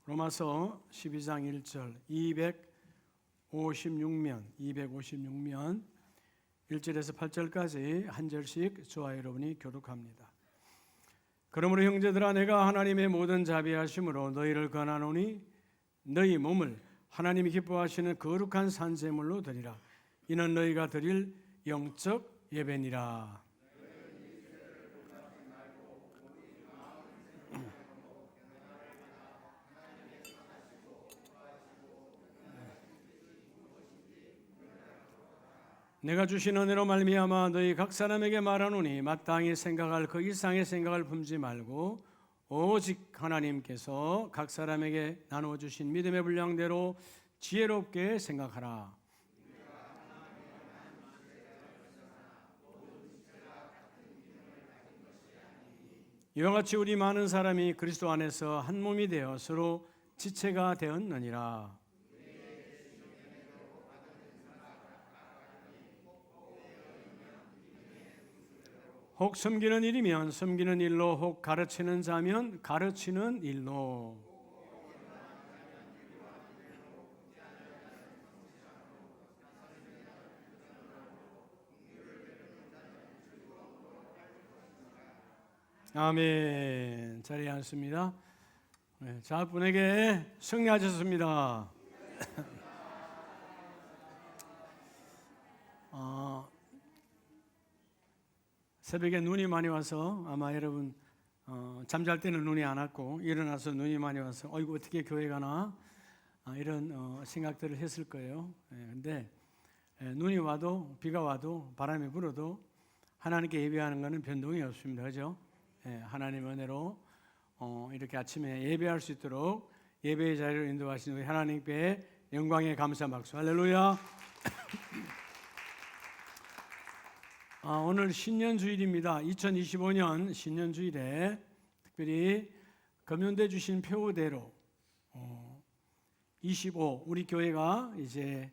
로마서 12장 1절 256면 1절에서 8절까지 한 절씩 저와 여러분이 교독합니다. 그러므로 형제들아, 내가 하나님의 모든 자비하심으로 너희를 권하노니 너희 몸을 하나님이 기뻐하시는 거룩한 산제물로 드리라. 이는 너희가 드릴 영적 예배니라. 내가 주신 은혜로 말미암아 너희 각 사람에게 말하노니 마땅히 생각할 그 이상의 생각을 품지 말고 오직 하나님께서 각 사람에게 나누어 주신 믿음의 분량대로 지혜롭게 생각하라. 이와 같이 우리 많은 사람이 그리스도 안에서 한 몸이 되어 서로 지체가 되었느니라. 혹 섬기는 일이면 섬기는 일로, 혹 가르치는 자면 가르치는 일로. 아멘. 자리에 앉습니다. 자분에게 승리하셨습니다. 새벽에 눈이 많이 와서 아마 여러분 잠잘 때는 눈이 안 왔고 일어나서 눈이 많이 와서 이거 어떻게 교회 가나 이런 생각들을 했을 거예요. 근데 눈이 와도 비가 와도 바람이 불어도 하나님께 예배하는 것은 변동이 없습니다. 그죠? 하나님 은혜로 이렇게 아침에 예배할 수 있도록 예배의 자리로 인도하신 우리 하나님께 영광의 감사 박수. 할렐루야. 오늘 신년주일입니다. 2025년 신년주일에 특별히 금연대 주신 표대로 25 우리 교회가 이제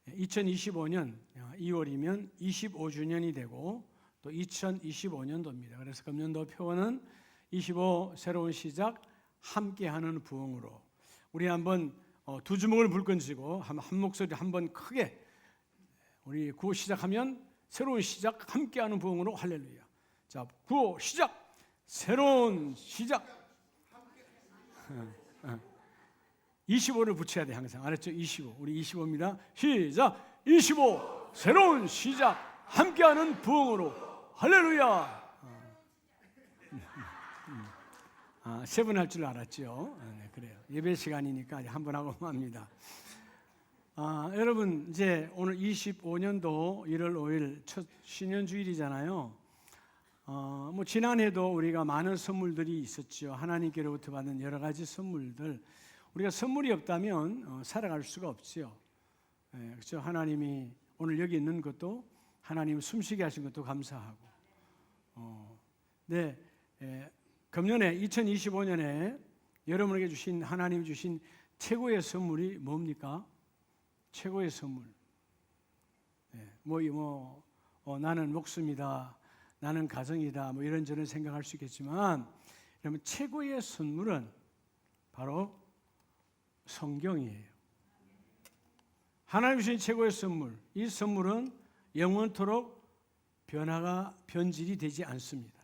2025년 2월이면 25주년이 되고 또 2025년도입니다. 그래서 금년도 표어는 25 새로운 시작 함께하는 부흥으로 우리 한번 두 주먹을 불끈 쥐고 한 목소리 한번 크게 우리 구호 시작하면 새로운 시작 함께하는 부흥으로 할렐루야. 자, 구호 시작. 새로운 시작. 25를 붙여야 돼 항상. 알았죠? 25. 우리 25입니다. 시작. 25 새로운 시작 함께하는 부흥으로 할렐루야. 세 번 할 줄 알았죠? 네, 그래요. 예배 시간이니까 한 번 하고 맙니다. 여러분 이제 오늘 25년도 1월 5일 첫 신년주일이잖아요. 뭐 지난해도 우리가 많은 선물들이 있었죠. 하나님께로부터 받은 여러 가지 선물들. 우리가 선물이 없다면 살아갈 수가 없죠. 그렇죠. 하나님이 오늘 여기 있는 것도 하나님 숨쉬게 하신 것도 감사하고. 네, 금년에 2025년에 여러분에게 주신 하나님 주신 최고의 선물이 뭡니까? 최고의 선물. 나는 목숨이다, 나는 가정이다, 뭐 이런저런 생각할 수 있겠지만, 여러분 최고의 선물은 바로 성경이에요. 하나님 주신 최고의 선물. 이 선물은 영원토록 변질이 되지 않습니다.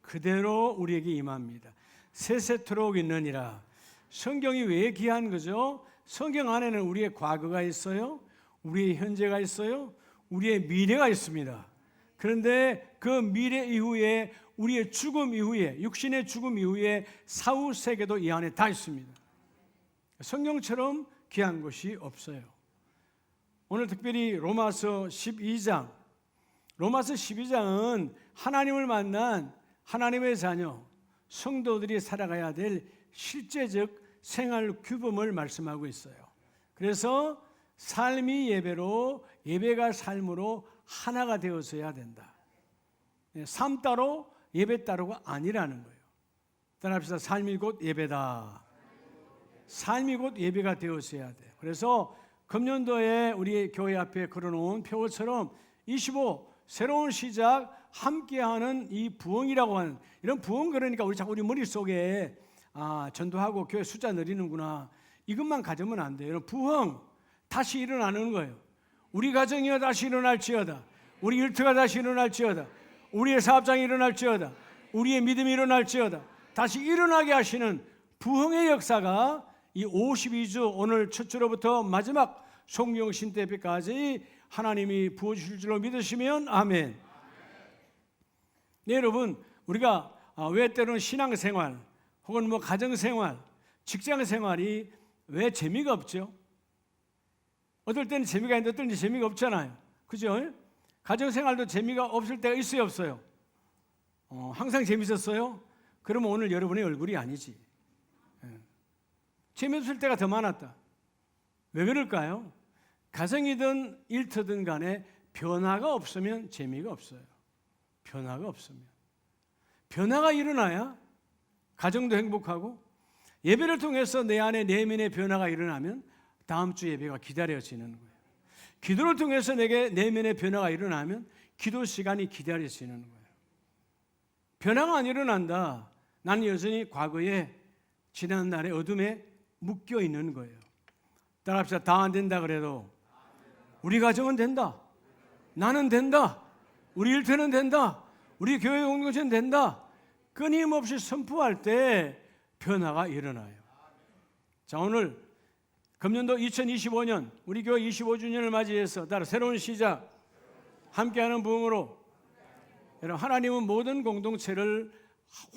그대로 우리에게 임합니다. 세세토록 있느니라. 성경이 왜 귀한 거죠? 성경 안에는 우리의 과거가 있어요. 우리의 현재가 있어요. 우리의 미래가 있습니다. 그런데 그 미래 이후에 우리의 죽음 이후에 육신의 죽음 이후에 사후 세계도 이 안에 다 있습니다. 성경처럼 귀한 것이 없어요. 오늘 특별히 로마서 12장. 로마서 12장은 하나님을 만난 하나님의 자녀 성도들이 살아가야 될 실제적 생활 규범을 말씀하고 있어요. 그래서 삶이 예배로, 예배가 삶으로 하나가 되어서야 된다. 삶 따로 예배 따로가 아니라는 거예요. 따라합시다. 삶이 곧 예배다. 삶이 곧 예배가 되어서야 돼요. 그래서 금년도에 우리 교회 앞에 걸어놓은 표처럼 25 새로운 시작 함께하는 이 부흥이라고 하는 이런 부흥, 그러니까 우리 자꾸 우리 머릿속에 전도하고 교회 숫자 늘리는구나. 이것만 가지면 안 돼요. 부흥 다시 일어나는 거예요. 우리 가정이여 다시 일어날지어다. 우리 일터가 다시 일어날지어다. 우리의 사업장이 일어날지어다. 우리의 믿음이 일어날지어다. 다시 일어나게 하시는 부흥의 역사가 이 52주 오늘 첫 주로부터 마지막 송영신 때까지 하나님이 부어주실 줄로 믿으시면 아멘. 네, 여러분, 우리가 왜 때로는 신앙생활 혹은 뭐 가정생활, 직장생활이 왜 재미가 없죠? 어떨 때는 재미가 있는데 어떨 때는 재미가 없잖아요. 그죠? 가정생활도 재미가 없을 때가 있어요, 없어요? 항상 재밌었어요? 그러면 오늘 여러분의 얼굴이 아니지. 재미없을 때가 더 많았다. 왜 그럴까요? 가정이든 일터든 간에 변화가 없으면 재미가 없어요. 변화가 없으면. 변화가 일어나야 가정도 행복하고, 예배를 통해서 내 안에 내면의 변화가 일어나면 다음 주 예배가 기다려지는 거예요. 기도를 통해서 내게 내면의 변화가 일어나면 기도 시간이 기다려지는 거예요. 변화가 안 일어난다. 나는 여전히 과거에 지난 날의 어둠에 묶여 있는 거예요. 따라합시다. 다 안 된다 그래도 우리 가정은 된다. 나는 된다. 우리 일터는 된다. 우리 교회 공동체는 된다. 끊임없이 선포할 때 변화가 일어나요. 자, 오늘 금년도 2025년 우리 교회 25주년을 맞이해서 따라 새로운 시작, 함께하는 부흥으로, 여러분, 하나님은 모든 공동체를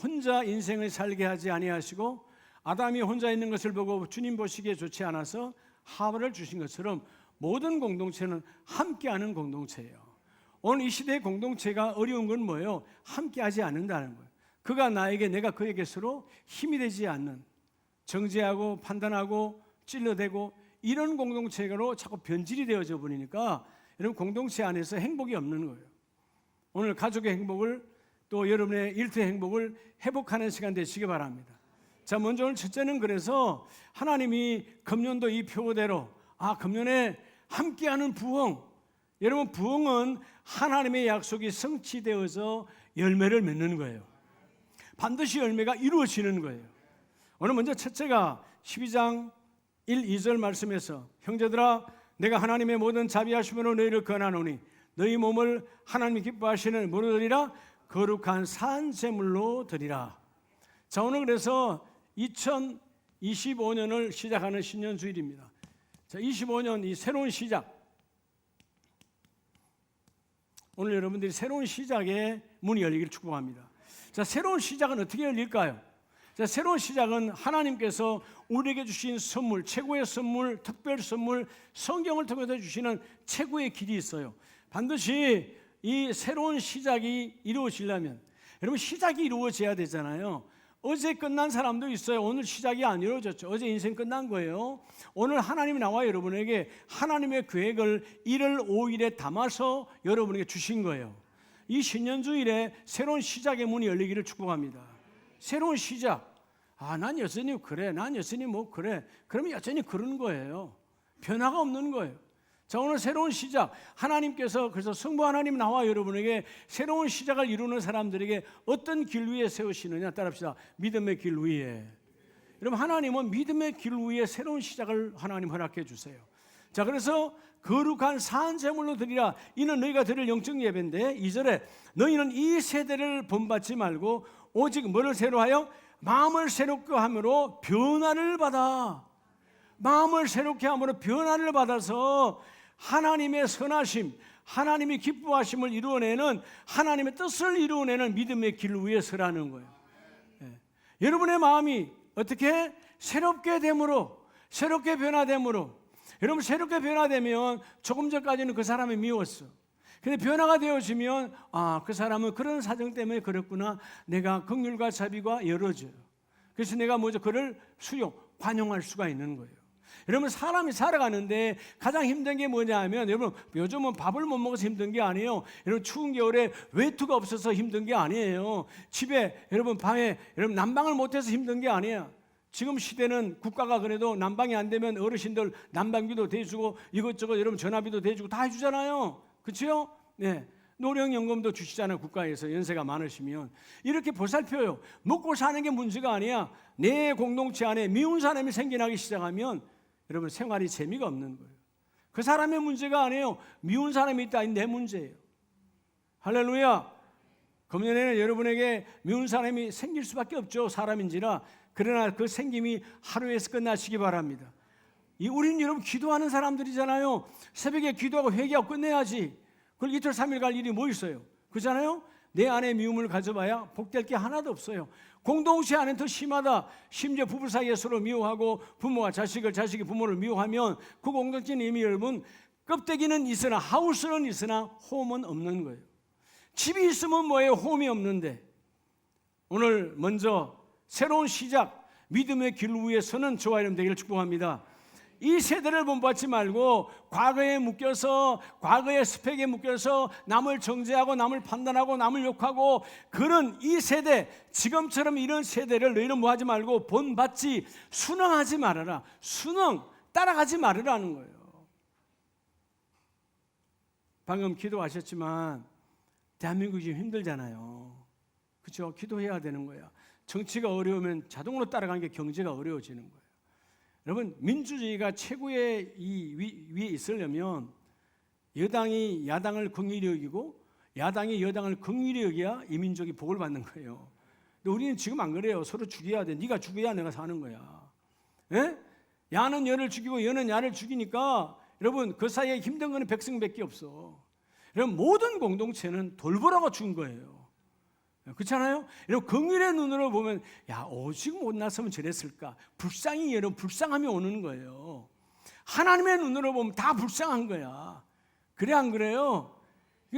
혼자 인생을 살게 하지 아니하시고 아담이 혼자 있는 것을 보고 주님 보시기에 좋지 않아서 하와를 주신 것처럼 모든 공동체는 함께하는 공동체예요. 오늘 이 시대의 공동체가 어려운 건 뭐예요? 함께하지 않는다는 거예요. 그가 나에게, 내가 그에게 서로 힘이 되지 않는, 정죄하고 판단하고 찔러대고 이런 공동체로 자꾸 변질이 되어져 버리니까 여러분, 공동체 안에서 행복이 없는 거예요. 오늘 가족의 행복을, 또 여러분의 일터의 행복을 회복하는 시간 되시기 바랍니다. 자, 먼저 오늘 첫째는, 그래서 하나님이 금년도 이 표대로 금년에 함께하는 부흥, 여러분, 부흥은 하나님의 약속이 성취되어서 열매를 맺는 거예요. 반드시 열매가 이루어지는 거예요. 오늘 먼저 첫째가 12장 1, 2절 말씀에서, 형제들아 내가 하나님의 모든 자비하심으로 너희를 권하노니 너희 몸을 하나님이 기뻐하시는 뭐로 드리라? 거룩한 산제물로 드리라. 자, 오늘 그래서 2025년을 시작하는 신년주일입니다. 자, 25년 이 새로운 시작, 오늘 여러분들이 새로운 시작의 문이 열리기를 축복합니다. 자, 새로운 시작은 어떻게 열릴까요? 자, 새로운 시작은 하나님께서 우리에게 주신 선물, 최고의 선물, 특별 선물, 성경을 통해서 주시는 최고의 길이 있어요. 반드시 이 새로운 시작이 이루어지려면, 여러분, 시작이 이루어져야 되잖아요. 어제 끝난 사람도 있어요. 오늘 시작이 안 이루어졌죠. 어제 인생 끝난 거예요. 오늘 하나님이 나와 여러분에게 하나님의 계획을 1월 5일에 담아서 여러분에게 주신 거예요. 이 신년주일에 새로운 시작의 문이 열리기를 축복합니다. 새로운 시작. 난 여전히 그래. 난 여전히 뭐 그래. 그러면 여전히 그런 거예요. 변화가 없는 거예요. 자, 오늘 새로운 시작, 하나님께서, 그래서 성부 하나님 나와 여러분에게 새로운 시작을 이루는 사람들에게 어떤 길 위에 세우시느냐, 따라합시다. 믿음의 길 위에. 여러분, 하나님은 믿음의 길 위에 새로운 시작을 하나님 허락해 주세요. 자, 그래서 거룩한 산제물로 드리라. 이는 너희가 드릴 영적 예배인데, 2절에 너희는 이 세대를 본받지 말고 오직 뭐를 새로 하여? 마음을 새롭게 함으로 변화를 받아. 마음을 새롭게 함으로 변화를 받아서 하나님의 선하심, 하나님이 기뻐하심을 이루어내는, 하나님의 뜻을 이루어내는 믿음의 길 위에 서라는 거예요. 여러분의 마음이 어떻게? 새롭게 됨으로, 새롭게 변화됨으로. 여러분, 새롭게 변화되면 조금 전까지는 그 사람이 미웠어. 근데 변화가 되어지면 그 사람은 그런 사정 때문에 그랬구나. 내가 긍휼과 자비가 열어져요. 그래서 내가 그를 수용, 관용할 수가 있는 거예요. 여러분, 사람이 살아가는데 가장 힘든 게 뭐냐 하면, 여러분, 요즘은 밥을 못 먹어서 힘든 게 아니에요. 여러분, 추운 겨울에 외투가 없어서 힘든 게 아니에요. 집에, 여러분, 방에, 여러분, 난방을 못해서 힘든 게 아니에요. 지금 시대는 국가가 그래도 난방이 안 되면 어르신들 난방비도 대주고 이것저것 여러분 전화비도 대주고 다 해주잖아요. 그렇죠? 네. 노령연금도 주시잖아요. 국가에서 연세가 많으시면 이렇게 보살펴요. 먹고 사는 게 문제가 아니야. 내 공동체 안에 미운 사람이 생겨나기 시작하면 여러분 생활이 재미가 없는 거예요. 그 사람의 문제가 아니에요. 미운 사람이 있다, 내 문제예요. 할렐루야. 금년에는 여러분에게 미운 사람이 생길 수밖에 없죠. 사람인지라. 그러나 그 생김이 하루에서 끝나시기 바랍니다. 우리는 여러분 기도하는 사람들이잖아요. 새벽에 기도하고 회개하고 끝내야지. 그걸 이틀 3일 갈 일이 뭐 있어요? 그렇잖아요. 내 안에 미움을 가져봐야 복될 게 하나도 없어요. 공동체 안에 더 심하다. 심지어 부부 사이에 서로 미워하고 부모가 자식을, 자식이 부모를 미워하면 그 공동체는 이미 여러분 껍데기는 있으나 하우스는 있으나 홈은 없는 거예요. 집이 있으면 뭐예요? 홈이 없는데. 오늘 먼저 새로운 시작, 믿음의 길 위에 서는 저와 여러분 되기를 축복합니다. 이 세대를 본받지 말고 과거에 묶여서, 과거의 스펙에 묶여서 남을 정죄하고 남을 판단하고 남을 욕하고 그런 이 세대, 지금처럼 이런 세대를 너희는 뭐하지 말고 본받지, 순응하지 말아라. 순응, 따라가지 말으라는 거예요. 방금 기도하셨지만 대한민국이 지금 힘들잖아요. 그렇죠? 기도해야 되는 거야. 정치가 어려우면 자동으로 따라가는 게 경제가 어려워지는 거예요. 여러분, 민주주의가 최고의 위에 있으려면 여당이 야당을 긍휼히 여기고 야당이 여당을 긍휼히 여기야 이 민족이 복을 받는 거예요. 근데 우리는 지금 안 그래요. 서로 죽여야 돼. 네가 죽여야 내가 사는 거야. 예? 야는 여를 죽이고 여는 야를 죽이니까 여러분 그 사이에 힘든 거는 백성밖에 없어. 여러분 모든 공동체는 돌보라고 준 거예요. 그렇잖아요? 여러분 긍휼의 눈으로 보면 야 오직 못났으면 저랬을까? 불쌍히 여러분 불쌍함이 오는 거예요. 하나님의 눈으로 보면 다 불쌍한 거야. 그래 안 그래요?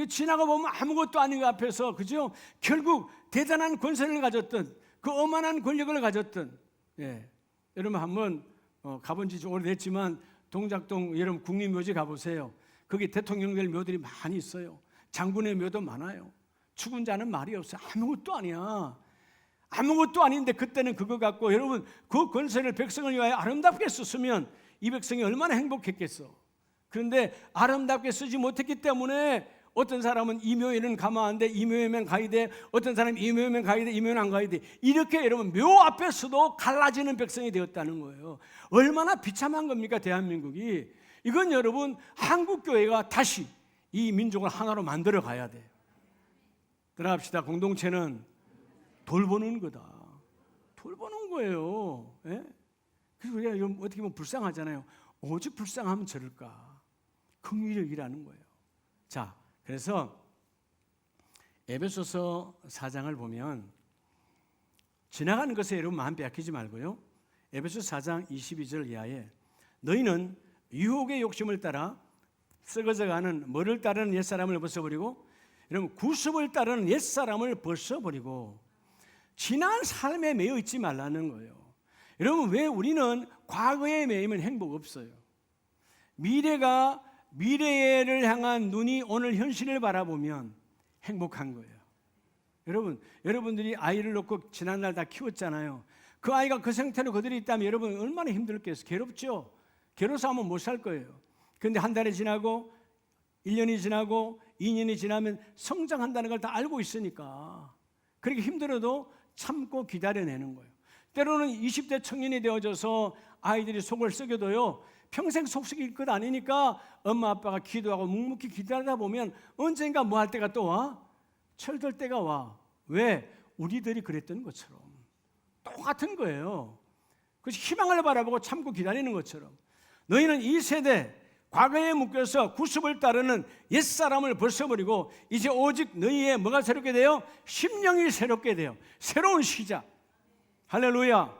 지나가 보면 아무것도 아닌 것 앞에서 그죠? 결국 대단한 권세를 가졌던 그 어마한 권력을 가졌던 여러분 한번 가본 지 좀 오래됐지만 동작동 여러분 국립묘지 가보세요. 거기 대통령들 묘들이 많이 있어요. 장군의 묘도 많아요. 죽은 자는 말이 없어요. 아무것도 아니야. 아무것도 아닌데 그때는 그거 갖고 여러분 그 권세를 백성을 위하여 아름답게 썼으면 이 백성이 얼마나 행복했겠어. 그런데 아름답게 쓰지 못했기 때문에 어떤 사람은 이 묘에는 가면 안 돼. 이 묘에만 가야 돼. 어떤 사람은 이 묘에만 가야 돼. 이 묘에는 안 가야 돼. 이렇게 여러분 묘 앞에서도 갈라지는 백성이 되었다는 거예요. 얼마나 비참한 겁니까 대한민국이. 이건 여러분 한국교회가 다시 이 민족을 하나로 만들어 가야 돼요. 따라합시다. 공동체는 돌보는 거다. 돌보는 거예요. 예? 그래서 우리가 좀 어떻게 보면 불쌍하잖아요. 오직 불쌍하면 저럴까? 긍휼력이라는 거예요. 자, 그래서 에베소서 4장을 보면 지나가는 것에 여러분 마음 빼앗기지 말고요. 에베소서 4장 22절 이하에 너희는 유혹의 욕심을 따라 썩어져가는 뭐를 따르는 옛사람을 벗어버리고 여러분 구습을 따르는 옛사람을 벗어버리고 지난 삶에 매여 있지 말라는 거예요. 여러분 왜 우리는 과거에 매이면 행복 없어요. 미래를 향한 눈이 오늘 현실을 바라보면 행복한 거예요. 여러분들이 아이를 놓고 지난날 다 키웠잖아요. 그 아이가 그 상태로 그대로 있다면 여러분 얼마나 힘들겠어요. 괴롭죠. 괴로워서 하면 못 살 거예요. 그런데 한 달이 지나고 1년이 지나고 2년이 지나면 성장한다는 걸 다 알고 있으니까 그렇게 힘들어도 참고 기다려내는 거예요. 때로는 20대 청년이 되어져서 아이들이 속을 썩여도요 평생 속 썩일 것 아니니까 엄마 아빠가 기도하고 묵묵히 기다리다 보면 언젠가 뭐 할 때가 또 와? 철들 때가 와. 왜? 우리들이 그랬던 것처럼 똑같은 거예요. 그래서 희망을 바라보고 참고 기다리는 것처럼 너희는 이 세대 과거에 묶여서 구습을 따르는 옛사람을 벗어버리고 이제 오직 너희의 뭐가 새롭게 돼요? 심령이 새롭게 돼요. 새로운 시작. 할렐루야.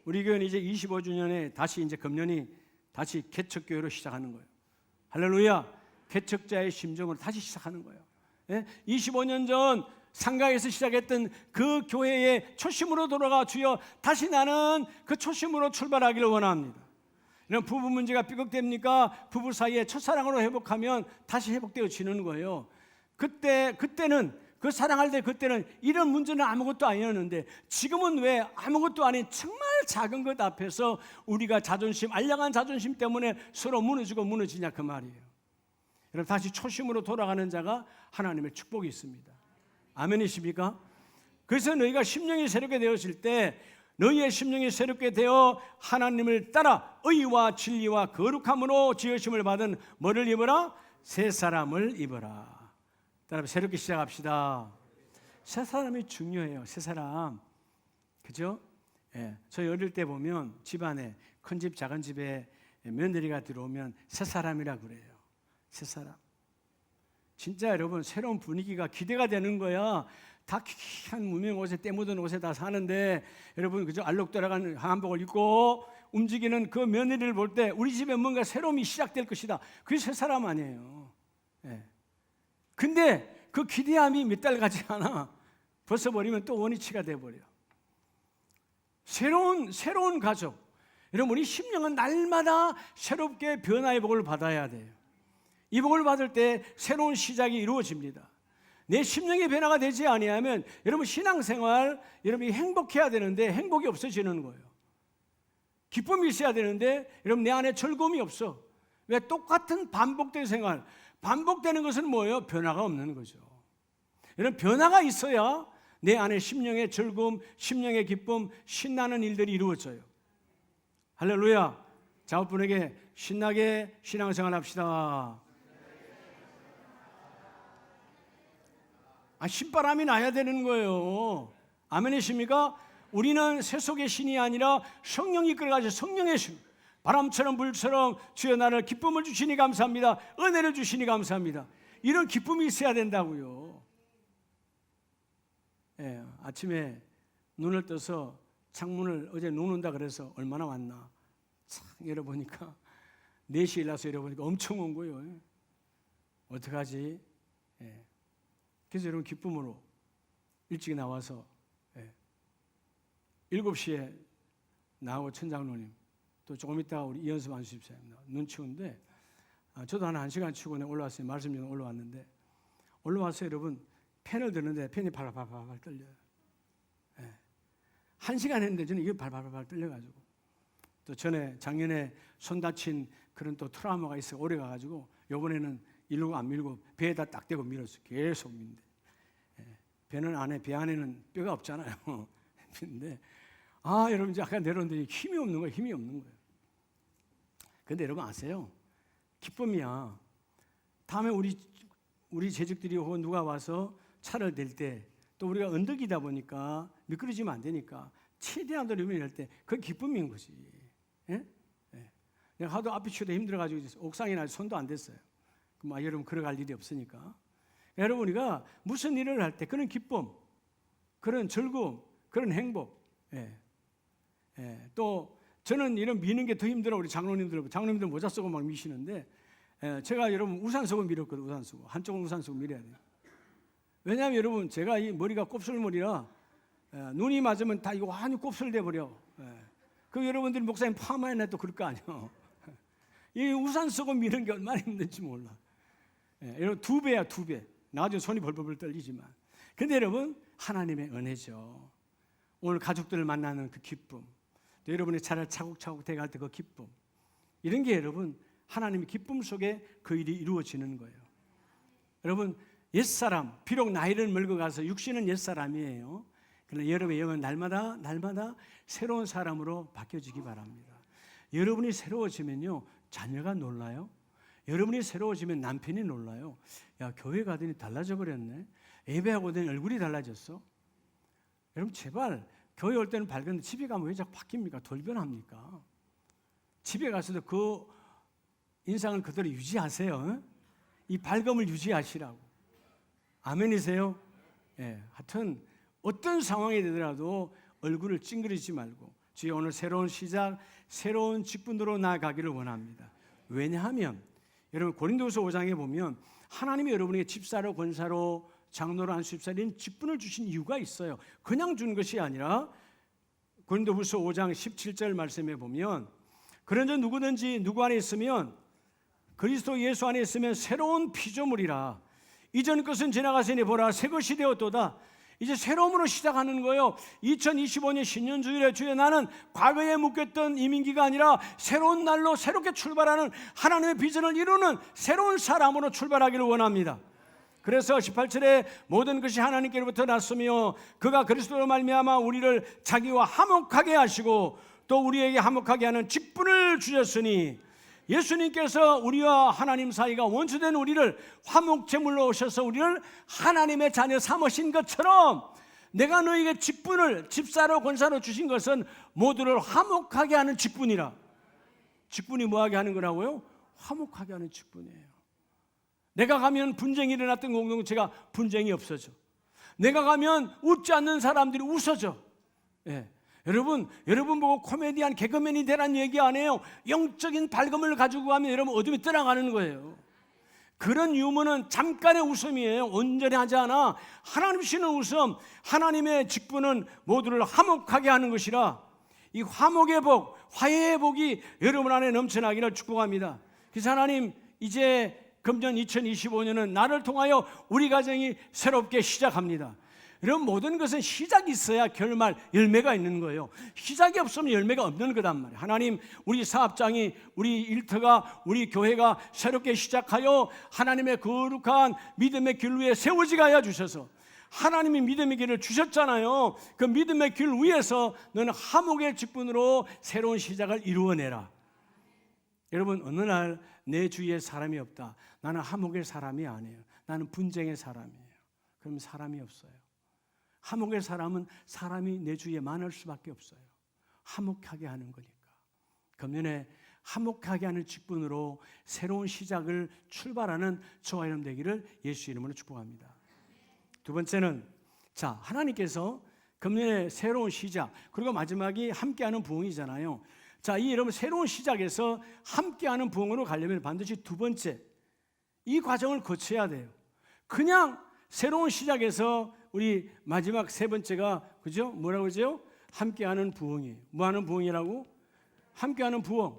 우리 교회는 이제 25주년에 다시 이제 금년이 다시 개척교회로 시작하는 거예요. 할렐루야. 개척자의 심정으로 다시 시작하는 거예요. 25년 전 상가에서 시작했던 그 교회의 초심으로 돌아가 주여 다시 나는 그 초심으로 출발하기를 원합니다. 이런 부부 문제가 삐걱됩니까? 부부 사이에 첫사랑으로 회복하면 다시 회복되어지는 거예요. 그때는 그 사랑할 때 그때는 이런 문제는 아무것도 아니었는데 지금은 왜 아무것도 아닌 정말 작은 것 앞에서 우리가 자존심, 알량한 자존심 때문에 서로 무너지고 무너지냐 그 말이에요. 여러분 다시 초심으로 돌아가는 자가 하나님의 축복이 있습니다. 아멘이십니까? 그래서 너희가 심령이 새롭게 되었을 때 너희의 심령이 새롭게 되어 하나님을 따라 의와 진리와 거룩함으로 지으심을 받은 뭐를 입어라? 새 사람을 입어라. 여러분 새롭게 시작합시다. 새 사람이 중요해요. 새 사람. 그죠? 예, 저희 어릴 때 보면 집안에 큰 집 작은 집에 며느리가 들어오면 새 사람이라 그래요. 새 사람. 진짜 여러분 새로운 분위기가 기대가 되는 거야. 다 퀴퀴한 무명 옷에 때 묻은 옷에 다 사는데 여러분 그저 알록달록한 한복을 입고 움직이는 그 며느리를 볼 때 우리 집에 뭔가 새로움이 시작될 것이다. 그게 새 사람 아니에요. 예. 근데 그 기대함이 몇 달 가지 않아. 벗어버리면 또 원위치가 돼버려. 새로운 가족. 여러분 우리 심령은 날마다 새롭게 변화의 복을 받아야 돼요. 이 복을 받을 때 새로운 시작이 이루어집니다. 내 심령의 변화가 되지 아니하면 여러분 신앙생활 여러분이 행복해야 되는데 행복이 없어지는 거예요. 기쁨이 있어야 되는데 여러분 내 안에 즐거움이 없어. 왜? 똑같은 반복된 생활. 반복되는 것은 뭐예요? 변화가 없는 거죠. 여러분 변화가 있어야 내 안에 심령의 즐거움, 심령의 기쁨, 신나는 일들이 이루어져요. 할렐루야. 자우분에게 신나게 신앙생활 합시다. 신바람이 나야 되는 거예요. 아멘이십니까? 우리는 세속의 신이 아니라 성령이 이끌어가셔. 성령의 신. 바람처럼 불처럼 주여 나를 기쁨을 주시니 감사합니다. 은혜를 주시니 감사합니다. 이런 기쁨이 있어야 된다고요. 예, 아침에 눈을 떠서 창문을 어제 눈 온다 그래서 얼마나 왔나 참 열어보니까 4시에 일어나서 열어보니까 엄청 온 거예요. 어떡하지? 예. 그래서 여러분 기쁨으로 일찍 나와서 7시에 나하고 천장로님 또 조금 있다가 우리 이연습 안수집사님 눈 치우는데 저도 한 1시간 치고 올라왔어요. 말씀 전에 올라왔는데 올라와서 여러분 펜을 드는데 펜이 발발발발 떨려요. 1시간 했는데 저는 이게 발발발발 떨려가지고 또 전에 작년에 손 다친 그런 또 트라우마가 있어 오래 가가지고 요번에는 일로 안 밀고 배에다 딱 대고 밀었어요. 계속 밀는데 배는 안에 배 안에는 뼈가 없잖아요. 근데 여러분 이제 아까 내려오는데 힘이 없는 거예요. 힘이 없는 거예요. 근데 여러분 아세요? 기쁨이야. 다음에 우리 재직들이 혹은 누가 와서 차를 댈 때 또 우리가 언덕이다 보니까 미끄러지면 안 되니까 최대한 노력을 할 때 그게 기쁨인 거지. 예? 예. 내가 하도 앞이 치우다 힘들어가지고 옥상이나 손도 안 댔어요. 그럼 여러분 걸어갈 일이 없으니까. 여러분 우리가 무슨 일을 할 때 그런 기쁨, 그런 즐거움, 그런 행복. 예. 예. 또 저는 이런 미는 게 더 힘들어. 우리 장로님들 모자 쓰고 막 미시는데 제가 여러분 우산 쓰고 밀었거든요. 우산 쓰고 한쪽은 우산 쓰고 밀어야 돼요. 왜냐하면 여러분 제가 이 머리가 곱슬머리라 눈이 맞으면 다 이거 완전 곱슬돼 버려. 그 여러분들 목사님 파마에 또 그럴 거 아니에요. 이 우산 쓰고 미는 게 얼마나 힘든지 몰라. 여러분 2배야 2배. 나중에 손이 벌벌 떨리지만. 근데 여러분 하나님의 은혜죠. 오늘 가족들을 만나는 그 기쁨, 또 여러분의 차를 차곡차곡 돼갈 때 그 기쁨, 이런 게 여러분 하나님의 기쁨 속에 그 일이 이루어지는 거예요. 여러분 옛사람, 비록 나이를 먹어가서 육신은 옛사람이에요. 그러나 여러분의 영은 날마다 새로운 사람으로 바뀌어지기 바랍니다. 여러분이 새로워지면요 자녀가 놀라요. 여러분이 새로워지면 남편이 놀라요. 야, 교회 가더니 달라져 버렸네. 예배하고 더니 얼굴이 달라졌어. 여러분 제발 교회 올 때는 밝은데 집에 가면 왜 자꾸 바뀝니까? 돌변합니까? 집에 가서도 그 인상을 그대로 유지하세요. 이 밝음을 유지하시라고. 아멘이세요? 예, 하여튼 어떤 상황이 되더라도 얼굴을 찡그리지 말고 주여 오늘 새로운 시작, 새로운 직분으로 나아가기를 원합니다. 왜냐하면 여러분 고린도후서 5장에 보면 하나님이 여러분에게 집사로, 권사로, 장로로, 안수집사로 직분을 주신 이유가 있어요. 그냥 준 것이 아니라 고린도후서 5장 17절 말씀에 보면 그런즉 누구든지 누구 안에 있으면 그리스도 예수 안에 있으면 새로운 피조물이라. 이전 것은 지나갔으니 보라 새 것이 되었도다. 이제 새로움으로 시작하는 거예요. 2025년 신년주일에 주에 나는 과거에 묶였던 이민기가 아니라 새로운 날로 새롭게 출발하는 하나님의 비전을 이루는 새로운 사람으로 출발하기를 원합니다. 그래서 18절에 모든 것이 하나님께로부터 났으며 그가 그리스도로 말미암아 우리를 자기와 화목하게 하시고 또 우리에게 화목하게 하는 직분을 주셨으니, 예수님께서 우리와 하나님 사이가 원수된 우리를 화목제물로 오셔서 우리를 하나님의 자녀 삼으신 것처럼 내가 너에게 직분을 집사로 권사로 주신 것은 모두를 화목하게 하는 직분이라. 직분이 뭐하게 하는 거라고요? 화목하게 하는 직분이에요. 내가 가면 분쟁이 일어났던 공동체가 분쟁이 없어져. 내가 가면 웃지 않는 사람들이 웃어져. 예. 여러분 보고 코미디언 개그맨이 되라는 얘기 안 해요. 영적인 밝음을 가지고 가면 여러분 어둠이 떠나가는 거예요. 그런 유머는 잠깐의 웃음이에요. 온전히 하지 않아. 하나님 주시는 웃음, 하나님의 직분은 모두를 화목하게 하는 것이라. 이 화목의 복, 화해의 복이 여러분 안에 넘쳐나기를 축복합니다. 그래서 하나님, 이제 금년 2025년은 나를 통하여 우리 가정이 새롭게 시작합니다. 이런 모든 것은 시작이 있어야 결말, 열매가 있는 거예요. 시작이 없으면 열매가 없는 거단 말이에요. 하나님, 우리 사업장이, 우리 일터가, 우리 교회가 새롭게 시작하여 하나님의 거룩한 믿음의 길 위에 세워지게 하여 주셔서, 하나님이 믿음의 길을 주셨잖아요. 그 믿음의 길 위에서 너는 화목의 직분으로 새로운 시작을 이루어내라. 여러분, 어느 날 내 주위에 사람이 없다. 나는 화목의 사람이 아니에요. 나는 분쟁의 사람이에요. 그럼 사람이 없어요. 화목의 사람은 사람이 내 주위에 많을 수밖에 없어요. 화목하게 하는 거니까. 금년에 화목하게 하는 직분으로 새로운 시작을 출발하는 저와 여러분 되기를 예수 이름으로 축복합니다. 두 번째는, 자, 하나님께서 금년에 새로운 시작, 그리고 마지막이 함께하는 부흥이잖아요. 자, 이 여러분 새로운 시작에서 함께하는 부흥으로 가려면 반드시 두 번째, 이 과정을 거쳐야 돼요. 그냥 새로운 시작에서 우리 마지막 세 번째가, 그죠? 뭐라고 그러죠? 함께하는 부흥이에요. 뭐 하는 부흥이라고? 함께하는 부흥.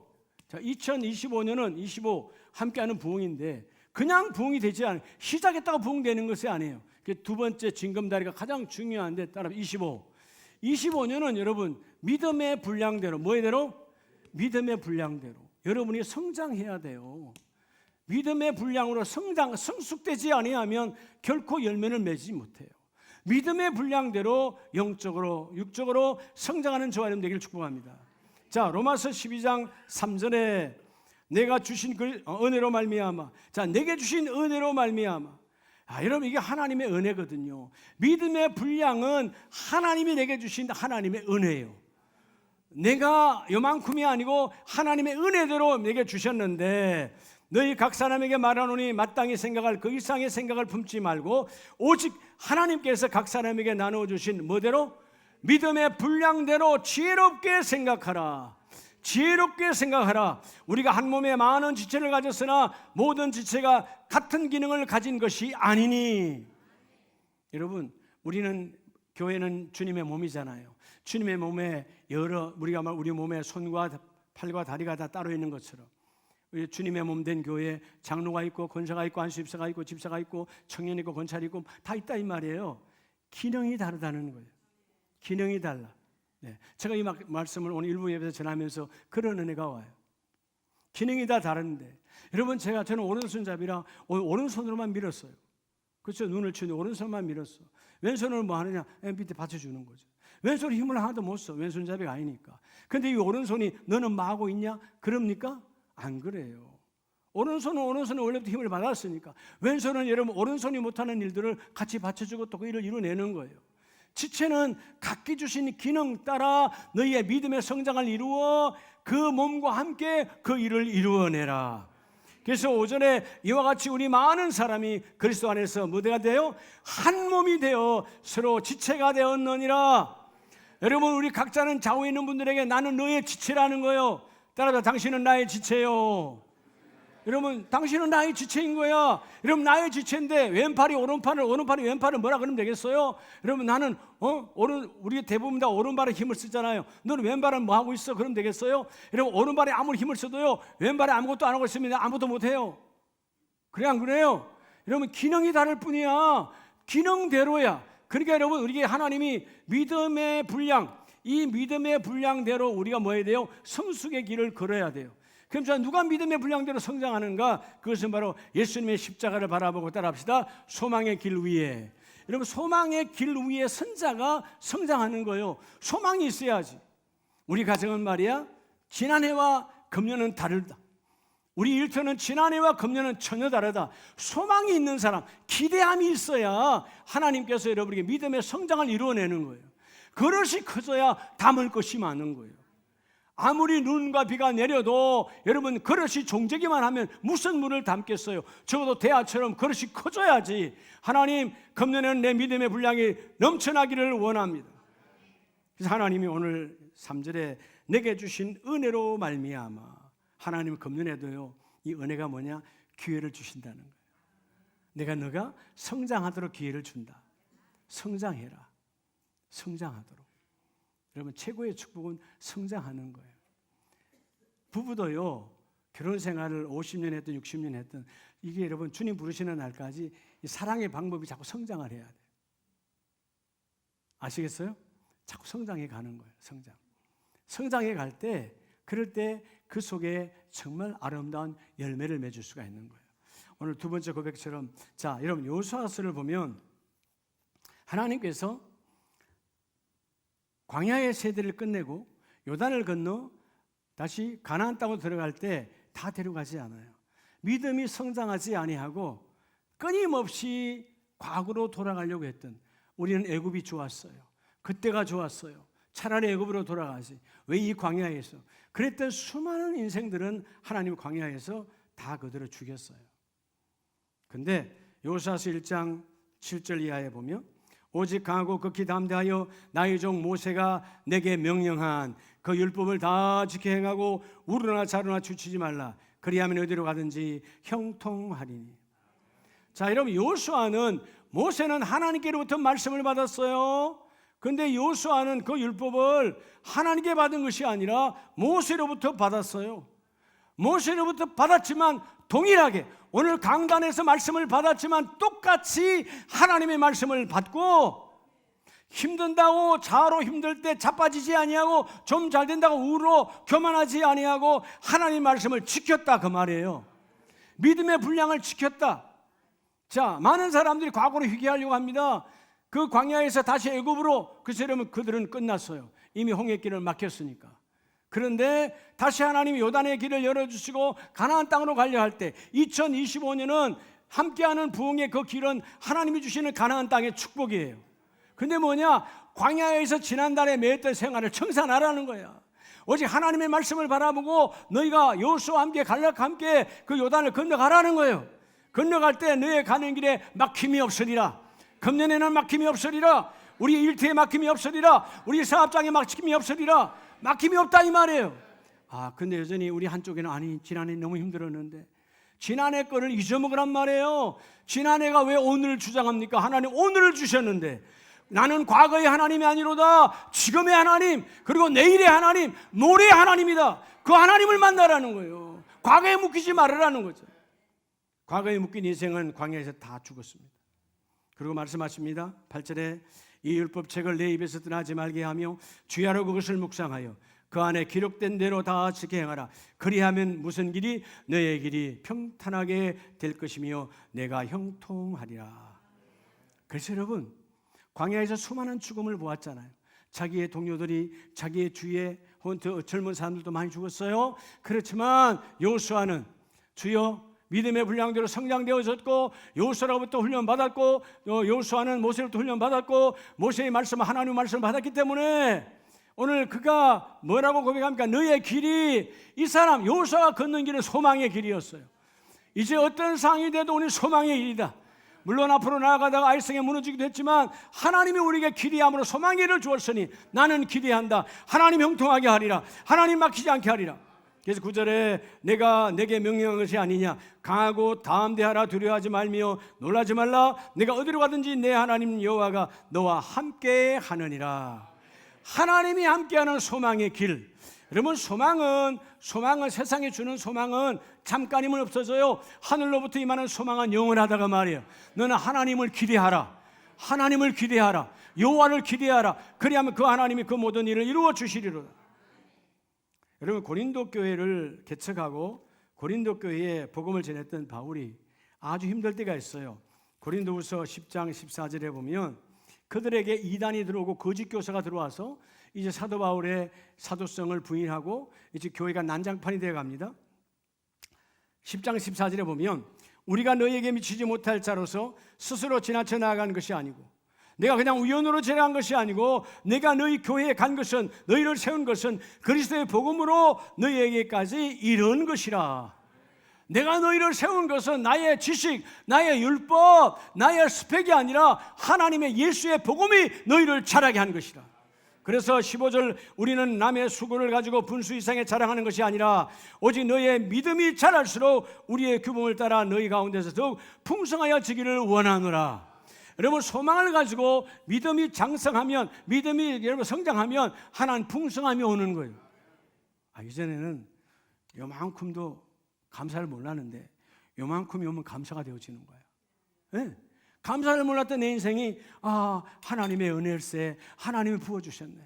자, 2025년은 25 함께하는 부흥인데, 그냥 부흥이 되지 않아요. 시작했다가 부흥되는 것이 아니에요. 두 번째 징검다리가 가장 중요한데, 따라 25년은 여러분 믿음의 분량대로, 뭐의 대로? 믿음의 분량대로 여러분이 성장해야 돼요. 믿음의 분량으로 성숙되지 아니하면 결코 열매를 맺지 못해요. 믿음의 분량대로 영적으로 육적으로 성장하는 저와 여러분 되기를 축복합니다. 자, 로마서 12장 3절에 내가 주신 그 은혜로 말미암아, 자, 내게 주신 은혜로 말미암아. 여러분, 이게 하나님의 은혜거든요. 믿음의 분량은 하나님이 내게 주신 하나님의 은혜예요. 내가 요만큼이 아니고 하나님의 은혜대로 내게 주셨는데, 너희 각 사람에게 말하노니 마땅히 생각할 그 이상의 생각을 품지 말고 오직 하나님께서 각 사람에게 나누어 주신 뭐대로? 믿음의 분량대로 지혜롭게 생각하라. 지혜롭게 생각하라. 우리가 한 몸에 많은 지체를 가졌으나 모든 지체가 같은 기능을 가진 것이 아니니. 여러분, 교회는 주님의 몸이잖아요. 주님의 몸에 우리가 우리 몸에 손과 팔과 다리가 다 따로 있는 것처럼, 우리 주님의 몸 된 교회에 장로가 있고 권사가 있고 안수집사가 있고 집사가 있고 청년이 있고 권찰이 있고 다 있다 이 말이에요. 기능이 다르다는 거예요. 기능이 달라. 네. 제가 이 말씀을 오늘 일부 예배에서 전하면서 그런 은혜가 와요. 기능이 다 다른데, 여러분, 저는 오른손잡이라 오른손으로만 밀었어요. 그렇죠? 눈을 치는데 오른손만 밀었어. 왼손으로 뭐 하느냐? 밑에 받쳐주는 거죠. 왼손 힘을 하나도 못 써. 왼손잡이가 아니니까. 근데 이 오른손이 너는 뭐 하고 있냐? 그럽니까? 안 그래요. 오른손은 원래부터 힘을 받았으니까. 왼손은 여러분 오른손이 못하는 일들을 같이 받쳐주고 또 그 일을 이루어내는 거예요. 지체는 각기 주신 기능 따라 너희의 믿음의 성장을 이루어 그 몸과 함께 그 일을 이루어내라. 그래서 오전에 이와 같이 우리 많은 사람이 그리스도 안에서 무대가 되어 한 몸이 되어 서로 지체가 되었느니라. 여러분, 우리 각자는 좌우에 있는 분들에게 나는 너의 지체라는 거예요. 따라서 당신은 나의 지체요. 여러분, 당신은 나의 지체인 거야. 여러분, 나의 지체인데 왼팔이 오른팔이 왼팔을 뭐라 그러면 되겠어요? 여러분, 나는 우리 대부분 다 오른발에 힘을 쓰잖아요. 너는 왼발은 뭐 하고 있어? 그러면 되겠어요? 여러분, 오른발에 아무리 힘을 써도요, 왼발에 아무것도 안 하고 있으면 아무것도 못 해요. 그래, 안 그래요? 여러분, 기능이 다를 뿐이야. 기능대로야. 그러니까 여러분, 우리에게 하나님이 믿음의 분량, 이 믿음의 분량대로 우리가 뭐 해야 돼요? 성숙의 길을 걸어야 돼요. 그럼 자, 누가 믿음의 분량대로 성장하는가? 그것은 바로 예수님의 십자가를 바라보고 따라합시다. 소망의 길 위에. 여러분, 소망의 길 위에 선 자가 성장하는 거예요. 소망이 있어야지. 우리 가정은 말이야, 지난해와 금년은 다르다. 우리 일터는 지난해와 금년은 전혀 다르다. 소망이 있는 사람, 기대함이 있어야 하나님께서 여러분에게 믿음의 성장을 이루어내는 거예요. 그릇이 커져야 담을 것이 많은 거예요. 아무리 눈과 비가 내려도 여러분, 그릇이 종재기만 하면 무슨 물을 담겠어요? 적어도 대야처럼 그릇이 커져야지. 하나님, 금년에는 내 믿음의 분량이 넘쳐나기를 원합니다. 그래서 하나님이 오늘 3절에 내게 주신 은혜로 말미암아, 하나님은 금년에도요, 이 은혜가 뭐냐? 기회를 주신다는 거예요. 내가 너가 성장하도록 기회를 준다. 성장해라. 성장하도록. 여러분, 최고의 축복은 성장하는 거예요. 부부도요, 결혼 생활을 50년 했든 60년 했든, 이게 여러분 주님 부르시는 날까지 이 사랑의 방법이 자꾸 성장을 해야 돼요. 아시겠어요? 자꾸 성장해 가는 거예요. 성장해 갈 때, 그럴 때 그 속에 정말 아름다운 열매를 맺을 수가 있는 거예요. 오늘 두 번째 고백처럼, 자, 여러분, 여호수아서를 보면 하나님께서 광야의 세대를 끝내고 요단을 건너 다시 가나안 땅으로 들어갈 때 다 데려가지 않아요. 믿음이 성장하지 아니하고 끊임없이 과거로 돌아가려고 했던, 우리는 애굽이 좋았어요. 그때가 좋았어요. 차라리 애굽으로 돌아가지. 왜 이 광야에서? 그랬던 수많은 인생들은 하나님 광야에서 다 그대로 죽였어요. 근데 여호수아서 1장 7절 이하에 보면, 오직 강하고 극히 담대하여 나의 종 모세가 내게 명령한 그 율법을 다 지켜 행하고 우르나 자르나 주치지 말라. 그리하면 어디로 가든지 형통하리니. 자, 여러분, 여호수아는, 모세는 하나님께로부터 말씀을 받았어요. 근데 여호수아는 그 율법을 하나님께 받은 것이 아니라 모세로부터 받았어요. 모세로부터 받았지만 동일하게 오늘 강단에서 말씀을 받았지만 똑같이 하나님의 말씀을 받고, 힘든다고 자로 힘들 때 자빠지지 아니하고, 좀 잘 된다고 우로 교만하지 아니하고 하나님 말씀을 지켰다, 그 말이에요. 믿음의 분량을 지켰다. 자, 많은 사람들이 과거로 회개하려고 합니다. 그 광야에서 다시 애굽으로, 그래서 여러분, 그들은 끝났어요. 이미 홍해길을 막혔으니까. 그런데 다시 하나님이 요단의 길을 열어주시고 가나안 땅으로 가려 할 때, 2025년은 함께하는 부흥의 그 길은 하나님이 주시는 가나안 땅의 축복이에요. 근데 뭐냐? 광야에서 지난달에 매했던 생활을 청산하라는 거야. 오직 하나님의 말씀을 바라보고 너희가 여호수아와 함께 갈락과 함께 그 요단을 건너가라는 거예요. 건너갈 때 너의 가는 길에 막힘이 없으리라. 금년에는 막힘이 없으리라. 우리 일터에 막힘이 없으리라. 우리 사업장에 막힘이 없으리라. 막힘이 없다, 이 말이에요. 근데 여전히 우리 한쪽에는, 아니, 지난해 너무 힘들었는데 지난해 거를 잊어먹으란 말이에요. 지난해가 왜 오늘을 주장합니까? 하나님 오늘을 주셨는데, 나는 과거의 하나님이 아니로다. 지금의 하나님, 그리고 내일의 하나님, 모레의 하나님이다. 그 하나님을 만나라는 거예요. 과거에 묶이지 말으라는 거죠. 과거에 묶인 인생은 광야에서 다 죽었습니다. 그리고 말씀하십니다. 8절에 이 율법책을 내 입에서 떠나지 말게 하며 주야로 그것을 묵상하여 그 안에 기록된 대로 다 지켜 행하라. 그리하면 무슨 길이? 너의 길이 평탄하게 될 것이며 내가 형통하리라. 그래서 여러분, 광야에서 수많은 죽음을 보았잖아요. 자기의 동료들이, 자기의 주위에 젊은 사람들도 많이 죽었어요. 그렇지만 여호수아는, 주여, 믿음의 분량대로 성장되어졌고, 여호수아로부터 훈련받았고, 여호수아는 모세로부터 훈련받았고, 모세의 말씀, 하나님의 말씀을 받았기 때문에 오늘 그가 뭐라고 고백합니까? 너의 길이, 이 사람 여호수아가 걷는 길은 소망의 길이었어요. 이제 어떤 상황이 돼도 우리 소망의 길이다. 물론 앞으로 나아가다가 아이성에 무너지기도 했지만 하나님이 우리에게 기대함으로 소망의 길을 주었으니 나는 기대한다. 하나님 형통하게 하리라. 하나님 막히지 않게 하리라. 그래서 9절에 내가 내게 명령한 것이 아니냐. 강하고 담대하라. 두려워하지 말며 놀라지 말라. 내가 어디로 가든지 내 하나님 여호와가 너와 함께 하느니라. 하나님이 함께하는 소망의 길. 여러분, 소망은 세상에 주는 소망은 잠깐이면 없어져요. 하늘로부터 임하는 소망은 영원하다가 말이에요. 너는 하나님을 기대하라. 하나님을 기대하라. 여호와를 기대하라. 그리하면 그 하나님이 그 모든 일을 이루어 주시리로다. 여러분, 고린도 교회를 개척하고 고린도 교회에 복음을 전했던 바울이 아주 힘들 때가 있어요. 고린도후서 10장 14절에 보면 그들에게 이단이 들어오고 거짓 교사가 들어와서 이제 사도 바울의 사도성을 부인하고 이제 교회가 난장판이 되어 갑니다. 10장 14절에 보면 우리가 너희에게 미치지 못할 자로서 스스로 지나쳐 나아간 것이 아니고 내가 그냥 우연으로 지나간 것이 아니고 내가 너희 교회에 간 것은 너희를 세운 것은 그리스도의 복음으로 너희에게까지 이른 것이라. 내가 너희를 세운 것은 나의 지식, 나의 율법, 나의 스펙이 아니라 하나님의 예수의 복음이 너희를 자라게 한 것이라. 그래서 15절 우리는 남의 수고를 가지고 분수 이상에 자랑하는 것이 아니라 오직 너희의 믿음이 자랄수록 우리의 규범을 따라 너희 가운데서 더욱 풍성하여 지기를 원하노라. 여러분, 소망을 가지고 믿음이 장성하면, 믿음이 여러분 성장하면 하나님 풍성함이 오는 거예요. 이전에는 요만큼도 감사를 몰랐는데 요만큼이 오면 감사가 되어지는 거예요. 네? 감사를 몰랐던 내 인생이 하나님의 은혜일세, 하나님이 부어주셨네.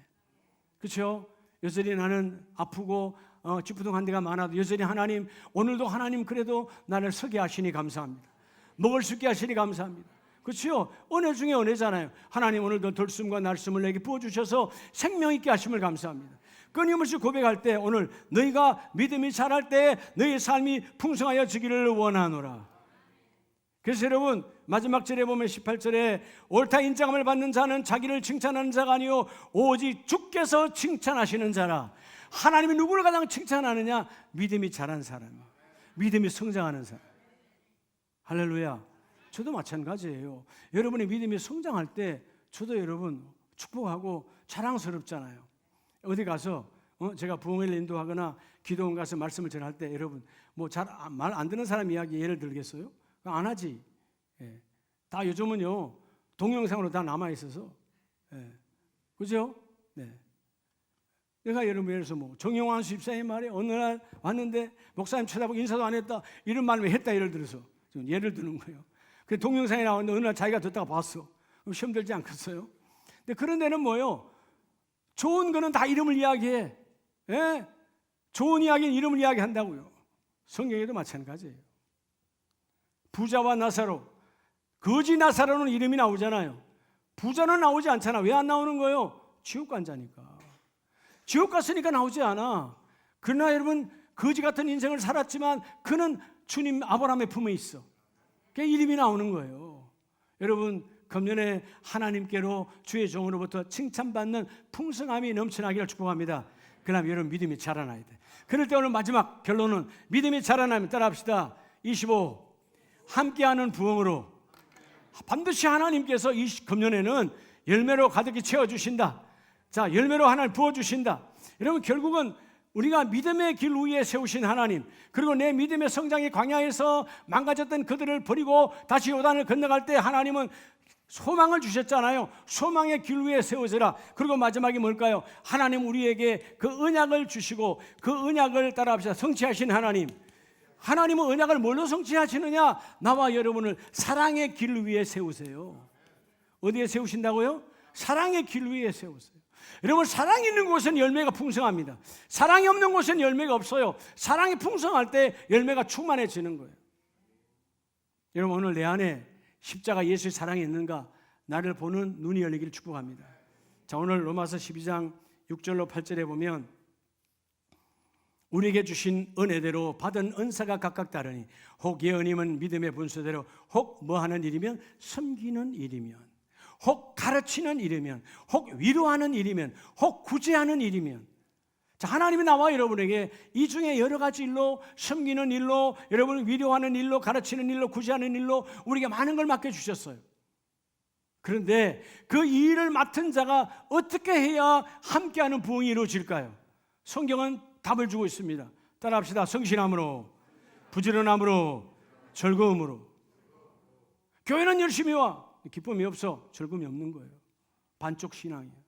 그렇죠? 여전히 나는 아프고 찌뿌둥한 데가 많아도 여전히 하나님, 오늘도 하나님 그래도 나를 서게 하시니 감사합니다. 먹을 수 있게 하시니 감사합니다. 그렇죠? 은혜 중에 은혜잖아요. 하나님 오늘도 들숨과 날숨을 내게 부어주셔서 생명 있게 하심을 감사합니다. 끊임없이 고백할 때 오늘 너희가 믿음이 자랄 때 너희의 삶이 풍성하여 지기를 원하노라. 그래서 여러분, 마지막 절에 보면 18절에 옳다 인정함을 받는 자는 자기를 칭찬하는 자가 아니요 오직 주께서 칭찬하시는 자라. 하나님이 누구를 가장 칭찬하느냐? 믿음이 자란 사람, 믿음이 성장하는 사람. 할렐루야. 저도 마찬가지예요. 여러분이 믿음이 성장할 때 저도 여러분 축복하고 자랑스럽잖아요. 어디 가서 제가 부흥회를 인도하거나 기도원 가서 말씀을 전할 때 여러분 뭐 잘 말 안 듣는 사람 이야기 예를 들겠어요? 안 하지. 예. 다 요즘은요 동영상으로 다 남아 있어서, 그죠? 네. 내가 여러분 예를 들어서 뭐 정영환 수집사님 말에 어느 날 왔는데 목사님 쳐다보고 인사도 안 했다 이런 말을 했다 예를 들어서 좀 예를 드는 거예요. 그 동영상에 나왔는데 어느 날 자기가 듣다가 봤어. 그럼 시험 들지 않겠어요? 근데 그런 데는 뭐예요? 좋은 거는 다 이름을 이야기해. 예? 좋은 이야기는 이름을 이야기한다고요. 성경에도 마찬가지예요. 부자와 나사로, 거지 나사로는 이름이 나오잖아요. 부자는 나오지 않잖아. 왜 안 나오는 거예요? 지옥 간 자니까. 지옥 갔으니까 나오지 않아. 그러나 여러분 거지 같은 인생을 살았지만 그는 주님 아브라함의 품에 있어. 그게 이름이 나오는 거예요. 여러분 금년에 하나님께로 주의 종으로부터 칭찬받는 풍성함이 넘쳐나기를 축복합니다. 그러나 여러분 믿음이 자라나야 돼. 그럴 때 오늘 마지막 결론은 믿음이 자라나면 따라합시다. 25 함께하는 부흥으로 반드시 하나님께서 이 금년에는 열매로 가득히 채워주신다. 자, 열매로 하나님 부어주신다. 여러분 결국은 우리가 믿음의 길 위에 세우신 하나님, 그리고 내 믿음의 성장이 광야에서 망가졌던 그들을 버리고 다시 요단을 건너갈 때 하나님은 소망을 주셨잖아요. 소망의 길 위에 세워져라. 그리고 마지막이 뭘까요? 하나님 우리에게 그 언약을 주시고 그 언약을 따라합시다. 성취하신 하나님. 하나님은 언약을 뭘로 성취하시느냐? 나와 여러분을 사랑의 길 위에 세우세요. 어디에 세우신다고요? 사랑의 길 위에 세우세요. 여러분 사랑이 있는 곳은 열매가 풍성합니다. 사랑이 없는 곳은 열매가 없어요. 사랑이 풍성할 때 열매가 충만해지는 거예요. 여러분 오늘 내 안에 십자가 예수의 사랑이 있는가? 나를 보는 눈이 열리기를 축복합니다. 자, 오늘 로마서 12장 6절로 8절에 보면 우리에게 주신 은혜대로 받은 은사가 각각 다르니 혹 예언임은 믿음의 분수대로 혹 뭐하는 일이면 섬기는 일이면 혹 가르치는 일이면 혹 위로하는 일이면 혹 구제하는 일이면. 자, 하나님이 나와 여러분에게 이 중에 여러 가지 일로 섬기는 일로 여러분을 위로하는 일로 가르치는 일로 구제하는 일로 우리에게 많은 걸 맡겨주셨어요. 그런데 그 일을 맡은 자가 어떻게 해야 함께하는 부흥이 이루어질까요? 성경은 답을 주고 있습니다. 따라합시다. 성실함으로, 부지런함으로, 즐거움으로. 교회는 열심히 와. 기쁨이 없어. 즐거움이 없는 거예요. 반쪽 신앙이에요.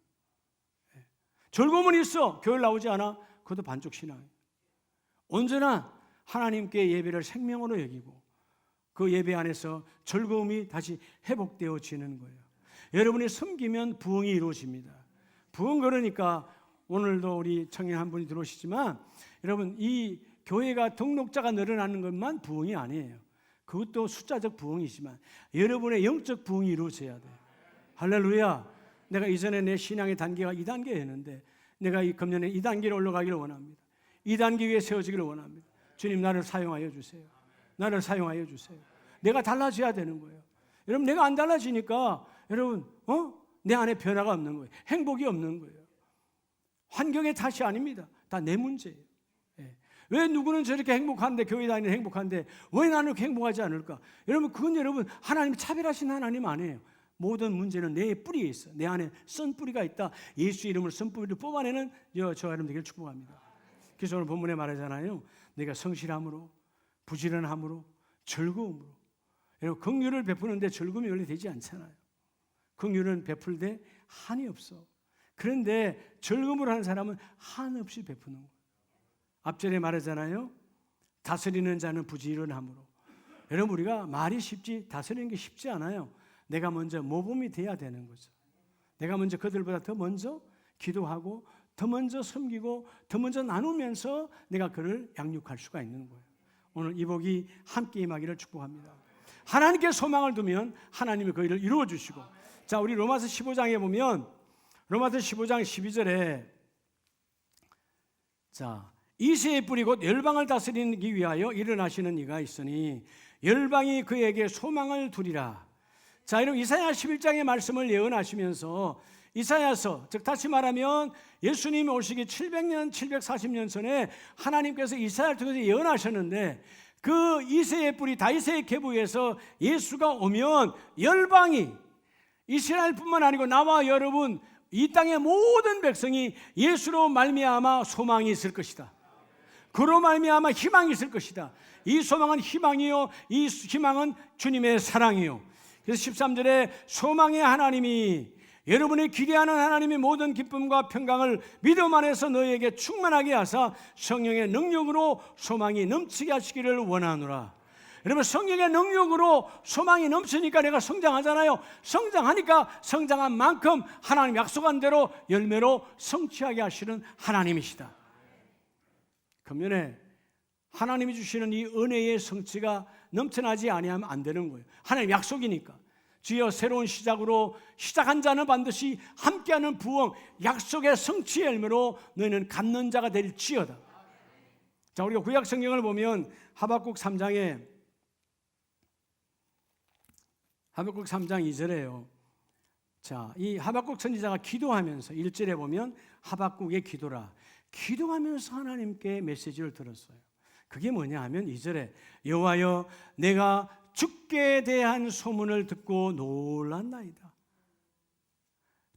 즐거움은 있어. 교회 나오지 않아. 그것도 반쪽 신앙이에요. 언제나 하나님께 예배를 생명으로 여기고 그 예배 안에서 즐거움이 다시 회복되어지는 거예요. 여러분이 섬기면 부흥이 이루어집니다. 부흥 그러니까 오늘도 우리 청년 한 분이 들어오시지만 여러분 이 교회가 등록자가 늘어나는 것만 부흥이 아니에요. 그것도 숫자적 부흥이지만 여러분의 영적 부흥이 이루어져야 돼요. 할렐루야. 내가 이전에 내 신앙의 단계가 2단계였는데 내가 이 금년에 2단계로 올라가기를 원합니다. 2단계 위에 세워지기를 원합니다. 주님 나를 사용하여 주세요. 나를 사용하여 주세요. 내가 달라져야 되는 거예요. 여러분 내가 안 달라지니까 여러분 내 안에 변화가 없는 거예요. 행복이 없는 거예요. 환경의 탓이 아닙니다. 다 내 문제예요. 왜 누구는 저렇게 행복한데 교회 다니는 행복한데 왜 나는 이렇게 행복하지 않을까? 여러분 그건 여러분 하나님 차별하신 하나님 아니에요. 모든 문제는 내 뿌리에 있어. 내 안에 선 뿌리가 있다. 예수 이름으로 선 뿌리를 뽑아내는 저 여러분 되기를 축복합니다. 그래서 오늘 본문에 말하잖아요. 내가 성실함으로 부지런함으로 즐거움으로. 여러분 긍휼을 베푸는데 즐거움이 원래 되지 않잖아요. 긍휼은 베풀 때 한이 없어. 그런데 즐거움으로 하는 사람은 한없이 베푸는 거예요. 앞전에 말하잖아요. 다스리는 자는 부지런함으로. 여러분 우리가 말이 쉽지 다스리는 게 쉽지 않아요. 내가 먼저 모범이 돼야 되는 거죠. 내가 먼저 그들보다 더 먼저 기도하고 더 먼저 섬기고 더 먼저 나누면서 내가 그를 양육할 수가 있는 거예요. 오늘 이 복이 함께 임하기를 축복합니다. 하나님께 소망을 두면 하나님이 그 일을 이루어 주시고. 자, 우리 로마서 15장에 보면 로마서 15장 12절에 자, 이새의 뿌리 곧 열방을 다스리기 위하여 일어나시는 이가 있으니 열방이 그에게 소망을 두리라. 자, 여러분 이사야 11장의 말씀을 예언하시면서 이사야서, 즉 다시 말하면 예수님이 오시기 700년, 740년 전에 하나님께서 이사야를 통해서 예언하셨는데 그 이새의 뿌리 다윗의 계보에서 예수가 오면 열방이 이스라엘뿐만 아니고 나와 여러분 이 땅의 모든 백성이 예수로 말미암아 소망이 있을 것이다. 그로 말미암아 희망이 있을 것이다. 이 소망은 희망이요, 이 희망은 주님의 사랑이요. 그래서 13절에 소망의 하나님이 여러분이 기대하는 하나님의 모든 기쁨과 평강을 믿음 안에서 너희에게 충만하게 하사 성령의 능력으로 소망이 넘치게 하시기를 원하노라. 여러분 성령의 능력으로 소망이 넘치니까 내가 성장하잖아요. 성장하니까 성장한 만큼 하나님 약속한 대로 열매로 성취하게 하시는 하나님이시다. 금년에 하나님이 주시는 이 은혜의 성취가 넘쳐나지 아니하면 안 되는 거예요. 하나님 약속이니까. 주여 새로운 시작으로 시작한 자는 반드시 함께하는 부흥 약속의 성취의 열매로 너희는 갖는 자가 될지어다. 자, 우리가 구약 성경을 보면 하박국 3장 2절에요. 자, 이 하박국 선지자가 기도하면서 1절에 보면 하박국의 기도라. 기도하면서 하나님께 메시지를 들었어요. 그게 뭐냐 하면 2절에 여호와여 내가 주께 대한 소문을 듣고 놀랐나이다.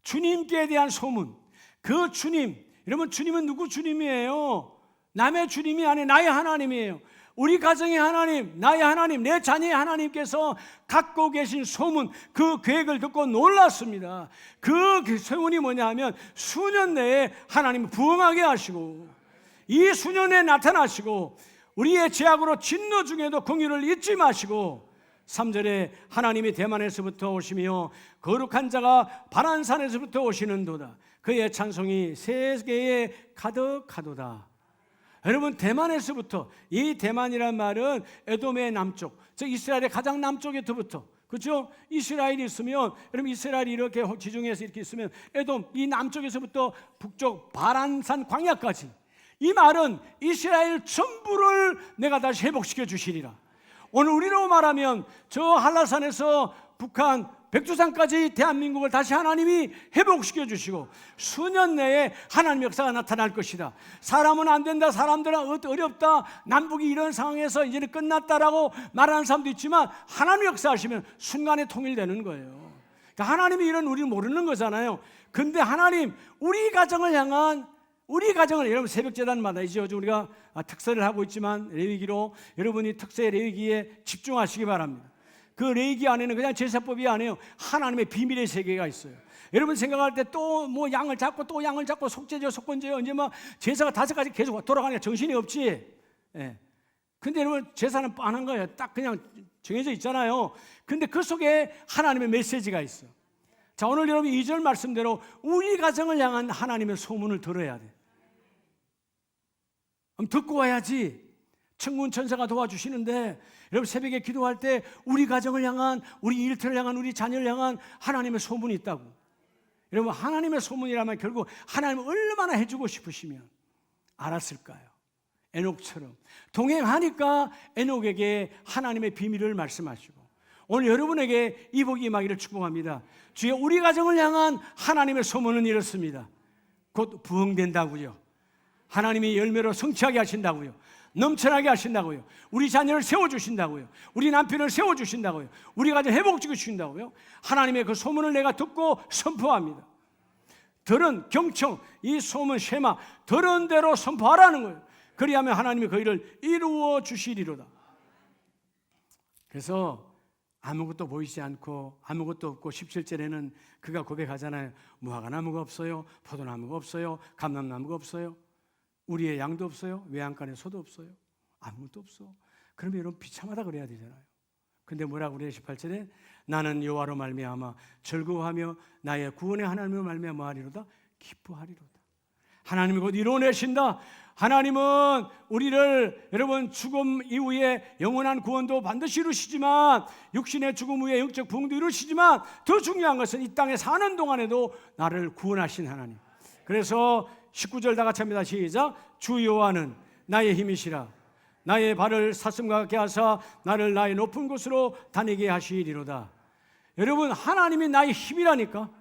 주님께 대한 소문. 그 주님, 여러분 주님은 누구 주님이에요? 남의 주님이 아니라 나의 하나님이에요. 우리 가정의 하나님, 나의 하나님, 내 자녀의 하나님께서 갖고 계신 소문, 그 계획을 듣고 놀랐습니다. 그 소문이 뭐냐 하면 수년 내에 하나님을 부흥하게 하시고 이 수년에 나타나시고 우리의 죄악으로 진노 중에도 긍휼을 잊지 마시고 3절에 하나님이 대만에서부터 오시며 거룩한 자가 바란산에서부터 오시는도다. 그의 찬송이 세계에 가득하도다. 여러분 대만에서부터, 이 대만이란 말은 에돔의 남쪽, 즉 이스라엘의 가장 남쪽에서부터, 그렇죠? 이스라엘이 있으면 여러분 이스라엘이 이렇게 지중해에서 이렇게 있으면 에돔 이 남쪽에서부터 북쪽 바란산 광야까지, 이 말은 이스라엘 전부를 내가 다시 회복시켜 주시리라. 오늘 우리로 말하면 저 한라산에서 북한 백두산까지 대한민국을 다시 하나님이 회복시켜 주시고 수년 내에 하나님 역사가 나타날 것이다. 사람은 안 된다, 사람들은 어렵다, 남북이 이런 상황에서 이제는 끝났다라고 말하는 사람도 있지만 하나님 역사하시면 순간에 통일되는 거예요. 그러니까 하나님이 이런 우리는 모르는 거잖아요. 근데 하나님 우리 가정을 향한, 우리 가정을, 여러분 새벽제단마다 이제 요즘 우리가 특세를 하고 있지만 레위기로 여러분이 특세 레위기에 집중하시기 바랍니다. 그 레위기 안에는 그냥 제사법이 아니에요. 하나님의 비밀의 세계가 있어요. 여러분 생각할 때 또 뭐 양을 잡고 또 양을 잡고 속죄제요 속건제요 언제 막 제사가 5가지 계속 돌아가니까 정신이 없지. 예. 근데 여러분 제사는 뻔한 거예요. 딱 그냥 정해져 있잖아요. 근데 그 속에 하나님의 메시지가 있어요. 자, 오늘 여러분 2절 말씀대로 우리 가정을 향한 하나님의 소문을 들어야 돼. 듣고 와야지. 천군 천사가 도와주시는데, 여러분 새벽에 기도할 때 우리 가정을 향한, 우리 일터를 향한, 우리 자녀를 향한 하나님의 소문이 있다고. 여러분 하나님의 소문이라면 결국 하나님을 얼마나 해주고 싶으시면 알았을까요? 에녹처럼 동행하니까 에녹에게 하나님의 비밀을 말씀하시고, 오늘 여러분에게 이 복이 임하기를 축복합니다. 주여, 우리 가정을 향한 하나님의 소문은 이렇습니다. 곧 부흥된다고요. 하나님이 열매로 성취하게 하신다고요. 넘쳐나게 하신다고요. 우리 자녀를 세워주신다고요. 우리 남편을 세워주신다고요. 우리 가정 회복시켜 주신다고요. 하나님의 그 소문을 내가 듣고 선포합니다. 들은 경청, 이 소문 쉐마, 들은 대로 선포하라는 거예요. 그리하면 하나님이 그 일을 이루어 주시리로다. 그래서 아무것도 보이지 않고 아무것도 없고 17절에는 그가 고백하잖아요. 무화과 나무가 없어요. 포도나무가 없어요. 감람나무가 없어요. 우리의 양도 없어요. 외양간에 소도 없어요. 아무것도 없어. 그러면 여러분 비참하다 그래야 되잖아요. 근데 뭐라고 그래요? 18절에 나는 여호와로 말미암아 즐거워하며 나의 구원의 하나님으로 말미암아 뭐하리로다? 기뻐하리로다. 하나님이 곧 이루어내신다. 하나님은 우리를, 여러분 죽음 이후에 영원한 구원도 반드시 이루시지만, 육신의 죽음 후에 영적 부흥도 이루시지만, 더 중요한 것은 이 땅에 사는 동안에도 나를 구원하신 하나님. 그래서 19절 다 같이 합니다. 시작. 주 여호와는 나의 힘이시라. 나의 발을 사슴과 같게 하사 나를 나의 높은 곳으로 다니게 하시리로다. 여러분 하나님이 나의 힘이라니까.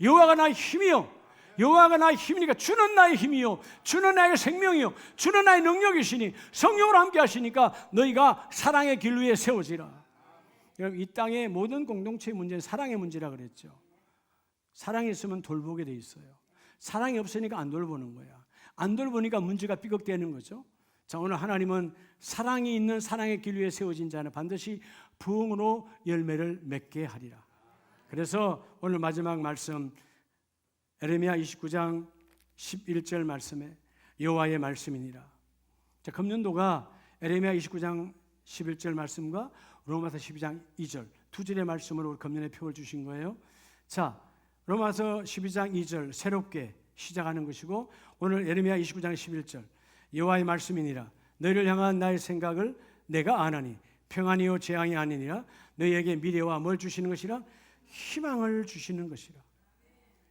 여호와가 나의 힘이요. 여호와가 나의 힘이니까 주는 나의 힘이요, 주는 나의 생명이요, 주는 나의 능력이시니 성령으로 함께 하시니까 너희가 사랑의 길 위에 세워지라. 여러분 이 땅의 모든 공동체의 문제는 사랑의 문제라 그랬죠. 사랑이 있으면 돌보게 돼 있어요. 사랑이 없으니까 안 돌보는 거야. 안 돌보니까 문제가 삐걱대는 거죠. 자, 오늘 하나님은 사랑이 있는 사랑의 길 위에 세워진 자는 반드시 부흥으로 열매를 맺게 하리라. 그래서 오늘 마지막 말씀 에레미야 29장 11절 말씀에 여호와의 말씀이니라. 자, 금년도가 에레미야 29장 11절 말씀과 로마서 12장 2절 두 절의 말씀으로 금년의 표를 주신 거예요. 자, 로마서 12장 2절 새롭게 시작하는 것이고, 오늘 에레미야 29장 11절 여호와의 말씀이니라. 너희를 향한 나의 생각을 내가 아나니 평안이요 재앙이 아니니라. 너희에게 미래와 뭘 주시는 것이라? 희망을 주시는 것이라.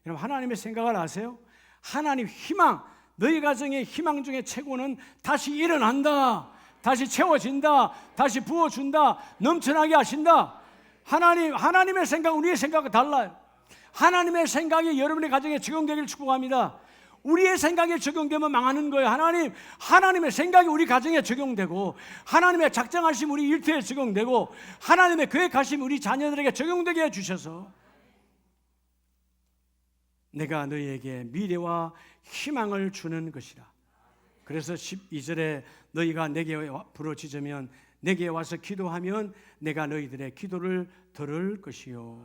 여러분 하나님의 생각을 아세요? 하나님 희망, 너희 가정의 희망 중에 최고는 다시 일어난다, 다시 채워진다, 다시 부어준다, 넘쳐나게 하신다. 하나님의 생각은 우리의 생각과 달라요. 하나님의 생각이 여러분의 가정에 적용되기를 축복합니다. 우리의 생각에 적용되면 망하는 거예요. 하나님의 생각이 우리 가정에 적용되고, 하나님의 작정하심 우리 일터에 적용되고, 하나님의 계획하심 우리 자녀들에게 적용되게 해주셔서 내가 너희에게 미래와 희망을 주는 것이라. 그래서 12절에 너희가 내게 부르짖으면, 내게 와서 기도하면 내가 너희들의 기도를 들을 것이요.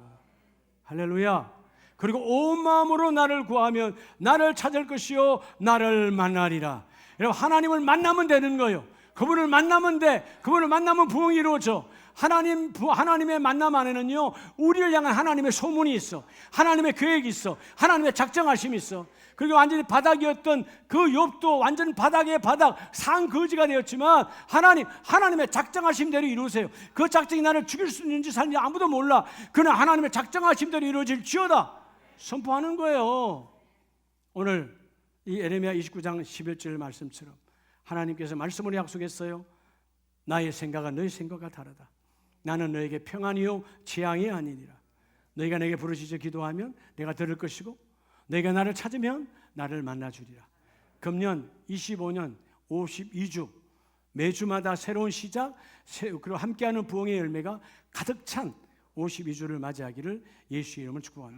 할렐루야. 그리고 온 마음으로 나를 구하면 나를 찾을 것이요 나를 만나리라. 여러분 하나님을 만나면 되는 거예요. 그분을 만나면 돼. 그분을 만나면 부흥이 이루어져. 하나님의 만남 안에는요 우리를 향한 하나님의 소문이 있어. 하나님의 계획이 있어. 하나님의 작정하심이 있어. 그리고 완전히 바닥이었던 그 욥도 완전 바닥의 바닥, 상거지가 되었지만 하나님의 작정하심대로 이루세요. 그 작정이 나를 죽일 수 있는지 살는지 아무도 몰라. 그러나 하나님의 작정하심대로 이루어질지어다 선포하는 거예요. 오늘 이 에레미야 29장 11절 말씀처럼 하나님께서 말씀으로 약속했어요. 나의 생각은 너희 생각과 다르다. 나는 너에게 평안이요 재앙이 아니니라. 너희가 내게 부르짖어 기도하면 내가 들을 것이고, 너희가 나를 찾으면 나를 만나주리라. 금년 25년 52주 매주마다 새로운 시작, 그리고 함께하는 부흥의 열매가 가득 찬 52주를 맞이하기를 예수의 이름으로 축복합니다.